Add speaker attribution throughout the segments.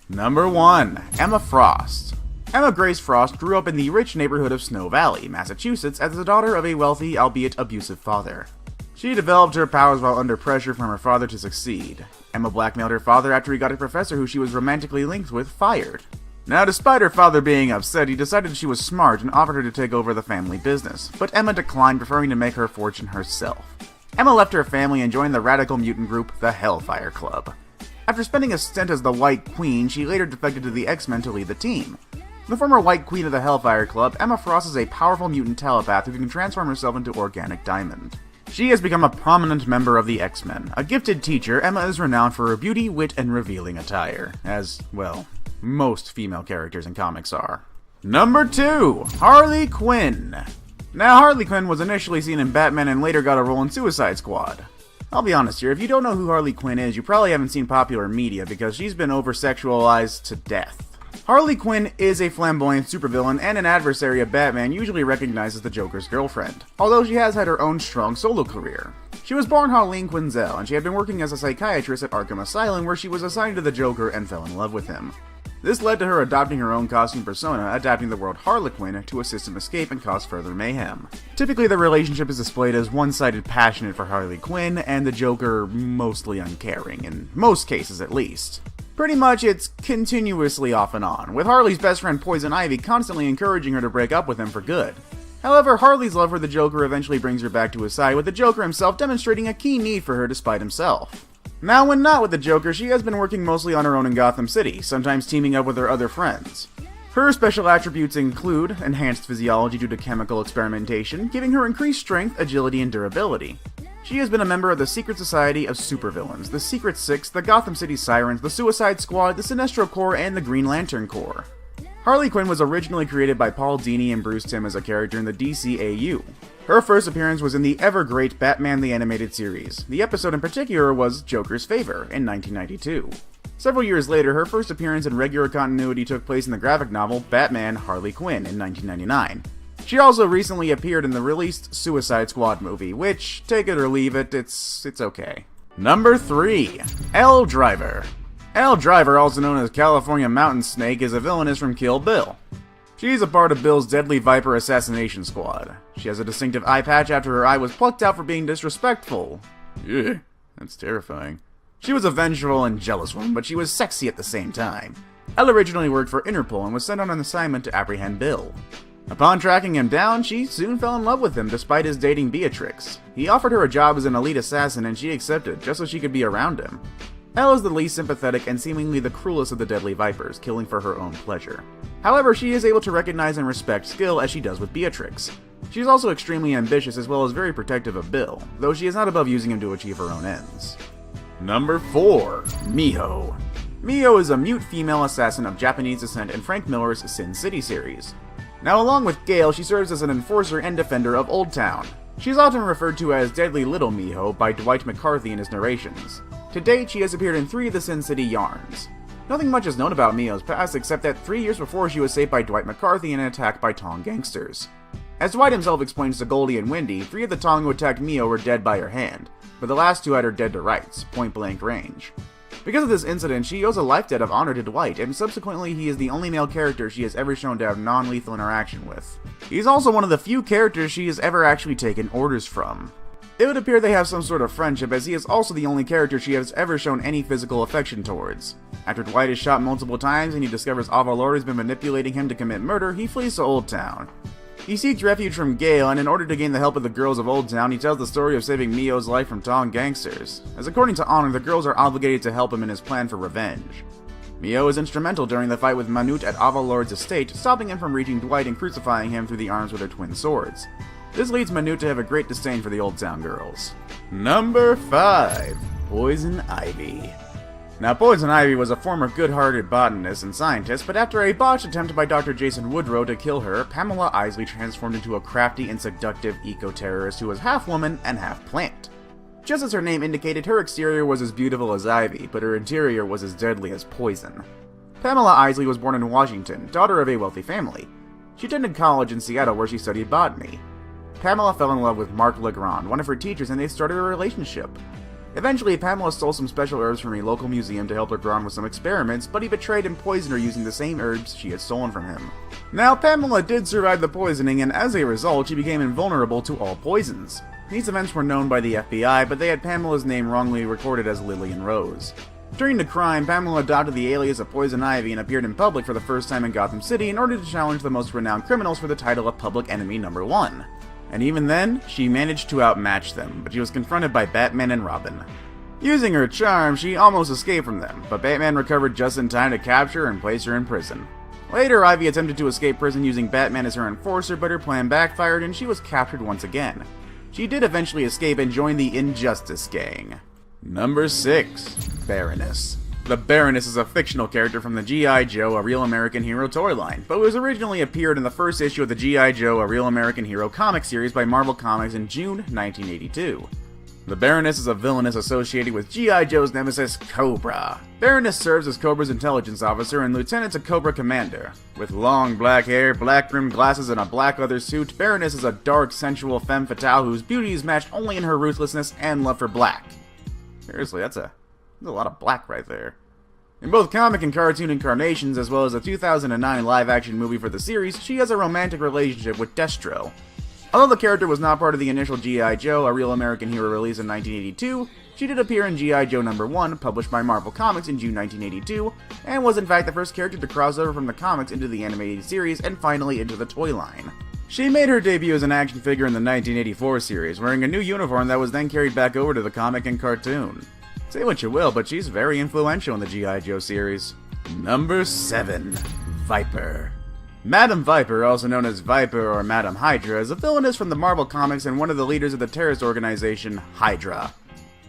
Speaker 1: Number 1. Emma Frost. Emma Grace Frost grew up in the rich neighborhood of Snow Valley, Massachusetts, as the daughter of a wealthy, albeit abusive father. She developed her powers while under pressure from her father to succeed. Emma blackmailed her father after he got a professor who she was romantically linked with fired. Now, despite her father being upset, he decided she was smart and offered her to take over the family business, but Emma declined, preferring to make her fortune herself. Emma left her family and joined the radical mutant group, the Hellfire Club. After spending a stint as the White Queen, she later defected to the X-Men to lead the team. The former White Queen of the Hellfire Club, Emma Frost is a powerful mutant telepath who can transform herself into organic diamond. She has become a prominent member of the X-Men. A gifted teacher, Emma is renowned for her beauty, wit, and revealing attire. As, well, most female characters in comics are. Number 2. Harley Quinn. Now, Harley Quinn was initially seen in Batman and later got a role in Suicide Squad. I'll be honest here, if you don't know who Harley Quinn is, you probably haven't seen popular media because she's been over-sexualized to death. Harley Quinn is a flamboyant supervillain and an adversary of Batman, usually recognized as the Joker's girlfriend, although she has had her own strong solo career. She was born Harleen Quinzel, and she had been working as a psychiatrist at Arkham Asylum, where she was assigned to the Joker and fell in love with him. This led to her adopting her own costume persona, adapting the word Harlequin to assist him escape and cause further mayhem. Typically, the relationship is displayed as one-sided passionate for Harley Quinn, and the Joker mostly uncaring, in most cases at least. Pretty much, it's continuously off and on, with Harley's best friend Poison Ivy constantly encouraging her to break up with him for good. However, Harley's love for the Joker eventually brings her back to his side, with the Joker himself demonstrating a keen need for her despite himself. Now, when not with the Joker, she has been working mostly on her own in Gotham City, sometimes teaming up with her other friends. Her special attributes include enhanced physiology due to chemical experimentation, giving her increased strength, agility, and durability. She has been a member of the Secret Society of Supervillains, the Secret Six, the Gotham City Sirens, the Suicide Squad, the Sinestro Corps, and the Green Lantern Corps. Harley Quinn was originally created by Paul Dini and Bruce Timm as a character in the DCAU. Her first appearance was in the ever-great Batman the Animated Series. The episode in particular was Joker's Favor in 1992. Several years later, her first appearance in regular continuity took place in the graphic novel Batman Harley Quinn in 1999. She also recently appeared in the released Suicide Squad movie, which, take it or leave it, it's okay. Number 3. Elle Driver. Elle Driver, also known as California Mountain Snake, is a villainess from Kill Bill. She's a part of Bill's Deadly Viper assassination squad. She has a distinctive eye patch after her eye was plucked out for being disrespectful. Ugh, that's terrifying. She was a vengeful and jealous woman, but she was sexy at the same time. Elle originally worked for Interpol and was sent on an assignment to apprehend Bill. Upon tracking him down, she soon fell in love with him despite his dating Beatrix. He offered her a job as an elite assassin and she accepted, just so she could be around him. Elle is the least sympathetic and seemingly the cruelest of the Deadly Vipers, killing for her own pleasure. However, she is able to recognize and respect skill as she does with Beatrix. She is also extremely ambitious as well as very protective of Bill, though she is not above using him to achieve her own ends. Number 4. Miho. Miho is a mute female assassin of Japanese descent in Frank Miller's Sin City series. Now, along with Gale, she serves as an enforcer and defender of Old Town. She's often referred to as Deadly Little Miho by Dwight McCarthy in his narrations. To date, she has appeared in 3 of the Sin City yarns. Nothing much is known about Miho's past except that 3 years before she was saved by Dwight McCarthy in an attack by Tong gangsters. As Dwight himself explains to Goldie and Wendy, 3 of the Tong who attacked Miho were dead by her hand, but the last 2 had her dead to rights, point-blank range. Because of this incident, she owes a life debt of honor to Dwight, and subsequently he is the only male character she has ever shown to have non-lethal interaction with. He's also one of the few characters she has ever actually taken orders from. It would appear they have some sort of friendship, as he is also the only character she has ever shown any physical affection towards. After Dwight is shot multiple times and he discovers Avalor has been manipulating him to commit murder, he flees to Old Town. He seeks refuge from Gale, and in order to gain the help of the girls of Old Town, he tells the story of saving Miho's life from Tong gangsters, as according to honor, the girls are obligated to help him in his plan for revenge. Miho is instrumental during the fight with Manute at Avalord's estate, stopping him from reaching Dwight and crucifying him through the arms with her twin swords. This leads Manute to have a great disdain for the Old Town girls. Number 5. Poison Ivy. Now, Poison Ivy was a former good-hearted botanist and scientist, but after a botched attempt by Dr. Jason Woodrow to kill her, Pamela Isley transformed into a crafty and seductive eco-terrorist who was half woman and half plant. Just as her name indicated, her exterior was as beautiful as ivy, but her interior was as deadly as poison. Pamela Isley was born in Washington, daughter of a wealthy family. She attended college in Seattle where she studied botany. Pamela fell in love with Marc Legrand, one of her teachers, and they started a relationship. Eventually, Pamela stole some special herbs from a local museum to help her grow on with some experiments, but he betrayed and poisoned her using the same herbs she had stolen from him. Now, Pamela did survive the poisoning, and as a result, she became invulnerable to all poisons. These events were known by the FBI, but they had Pamela's name wrongly recorded as Lillian Rose. During the crime, Pamela adopted the alias of Poison Ivy and appeared in public for the first time in Gotham City in order to challenge the most renowned criminals for the title of Public Enemy No. 1. And even then, she managed to outmatch them, but she was confronted by Batman and Robin. Using her charm, she almost escaped from them, but Batman recovered just in time to capture her and place her in prison. Later, Ivy attempted to escape prison using Batman as her enforcer, but her plan backfired and she was captured once again. She did eventually escape and join the Injustice Gang. Number 6. Baroness. The Baroness is a fictional character from the G.I. Joe, A Real American Hero toy line, but was originally appeared in the first issue of the G.I. Joe, A Real American Hero comic series by Marvel Comics in June 1982. The Baroness is a villainess associated with G.I. Joe's nemesis, Cobra. Baroness serves as Cobra's intelligence officer and lieutenant to Cobra Commander. With long black hair, black rimmed glasses, and a black leather suit, Baroness is a dark, sensual femme fatale whose beauty is matched only in her ruthlessness and love for black. Seriously, that's a lot of black right there. In both comic and cartoon incarnations, as well as the 2009 live-action movie for the series, she has a romantic relationship with Destro. Although the character was not part of the initial G.I. Joe, A Real American Hero release in 1982, she did appear in G.I. Joe No. 1, published by Marvel Comics in June 1982, and was in fact the first character to cross over from the comics into the animated series and finally into the toy line. She made her debut as an action figure in the 1984 series, wearing a new uniform that was then carried back over to the comic and cartoon. Say what you will, but she's very influential in the G.I. Joe series. Number 7. Viper. Madame Viper, also known as Viper or Madame Hydra, is a villainess from the Marvel Comics and one of the leaders of the terrorist organization, Hydra.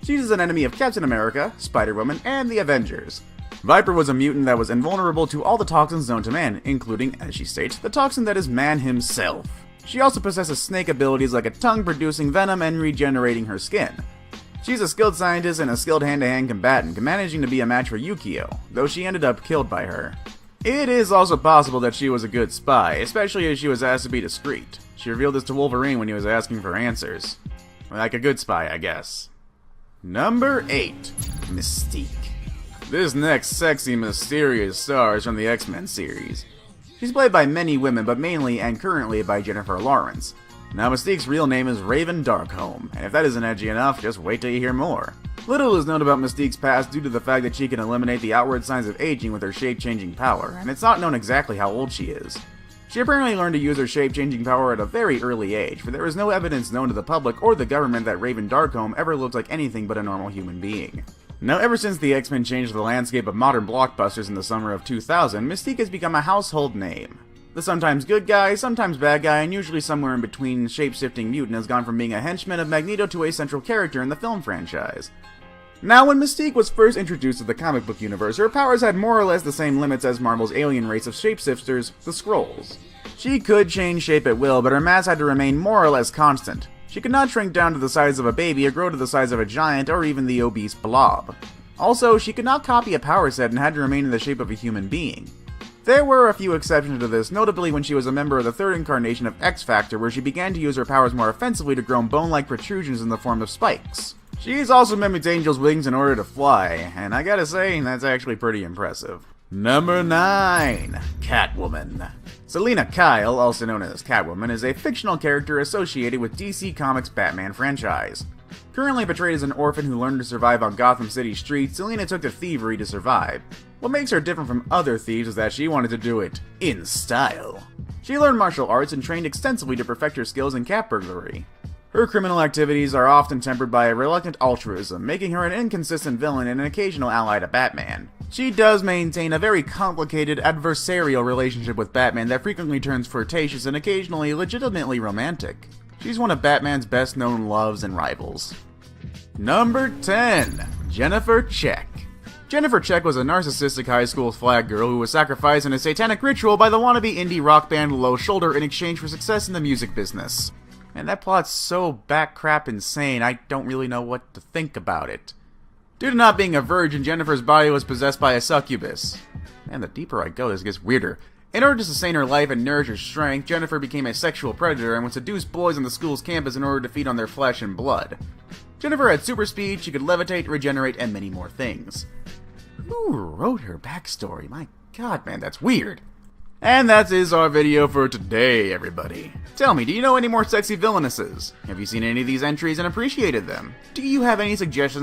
Speaker 1: She is an enemy of Captain America, Spider-Woman, and the Avengers. Viper was a mutant that was invulnerable to all the toxins known to man, including, as she states, the toxin that is man himself. She also possesses snake abilities like a tongue producing venom and regenerating her skin. She's a skilled scientist and a skilled hand-to-hand combatant, managing to be a match for Yukio, though she ended up killed by her. It is also possible that she was a good spy, especially as she was asked to be discreet. She revealed this to Wolverine when he was asking for answers. Like a good spy, I guess. Number 8. Mystique. This next sexy, mysterious star is from the X-Men series. She's played by many women, but mainly and currently by Jennifer Lawrence. Now, Mystique's real name is Raven Darkholme, and if that isn't edgy enough, just wait till you hear more. Little is known about Mystique's past due to the fact that she can eliminate the outward signs of aging with her shape-changing power, and it's not known exactly how old she is. She apparently learned to use her shape-changing power at a very early age, for there is no evidence known to the public or the government that Raven Darkholme ever looked like anything but a normal human being. Now, ever since the X-Men changed the landscape of modern blockbusters in the summer of 2000, Mystique has become a household name. The sometimes good guy, sometimes bad guy, and usually somewhere in between shape-shifting mutant has gone from being a henchman of Magneto to a central character in the film franchise. Now, when Mystique was first introduced to the comic book universe, her powers had more or less the same limits as Marvel's alien race of shapeshifters, the Skrulls. She could change shape at will, but her mass had to remain more or less constant. She could not shrink down to the size of a baby or grow to the size of a giant or even the obese blob. Also, she could not copy a power set and had to remain in the shape of a human being. There were a few exceptions to this, notably when she was a member of the third incarnation of X-Factor, where she began to use her powers more offensively to grow bone-like protrusions in the form of spikes. She's also mimicked Angel's wings in order to fly, and I gotta say, that's actually pretty impressive. Number 9. Catwoman. Selina Kyle, also known as Catwoman, is a fictional character associated with DC Comics' Batman franchise. Currently portrayed as an orphan who learned to survive on Gotham City streets, Selina took to thievery to survive. What makes her different from other thieves is that she wanted to do it in style. She learned martial arts and trained extensively to perfect her skills in cat burglary. Her criminal activities are often tempered by a reluctant altruism, making her an inconsistent villain and an occasional ally to Batman. She does maintain a very complicated, adversarial relationship with Batman that frequently turns flirtatious and occasionally legitimately romantic. She's one of Batman's best-known loves and rivals. Number 10. Jennifer Check. Jennifer Check was a narcissistic high school flag girl who was sacrificed in a satanic ritual by the wannabe indie rock band Low Shoulder in exchange for success in the music business. And that plot's so backcrap insane, I don't really know what to think about it. Due to not being a virgin, Jennifer's body was possessed by a succubus. And the deeper I go, this gets weirder. In order to sustain her life and nourish her strength, Jennifer became a sexual predator and would seduce boys on the school's campus in order to feed on their flesh and blood. Jennifer had super speed, she could levitate, regenerate, and many more things. Who wrote her backstory? My god, man, that's weird. And that is our video for today, everybody. Tell me, do you know any more sexy villainesses? Have you seen any of these entries and appreciated them? Do you have any suggestions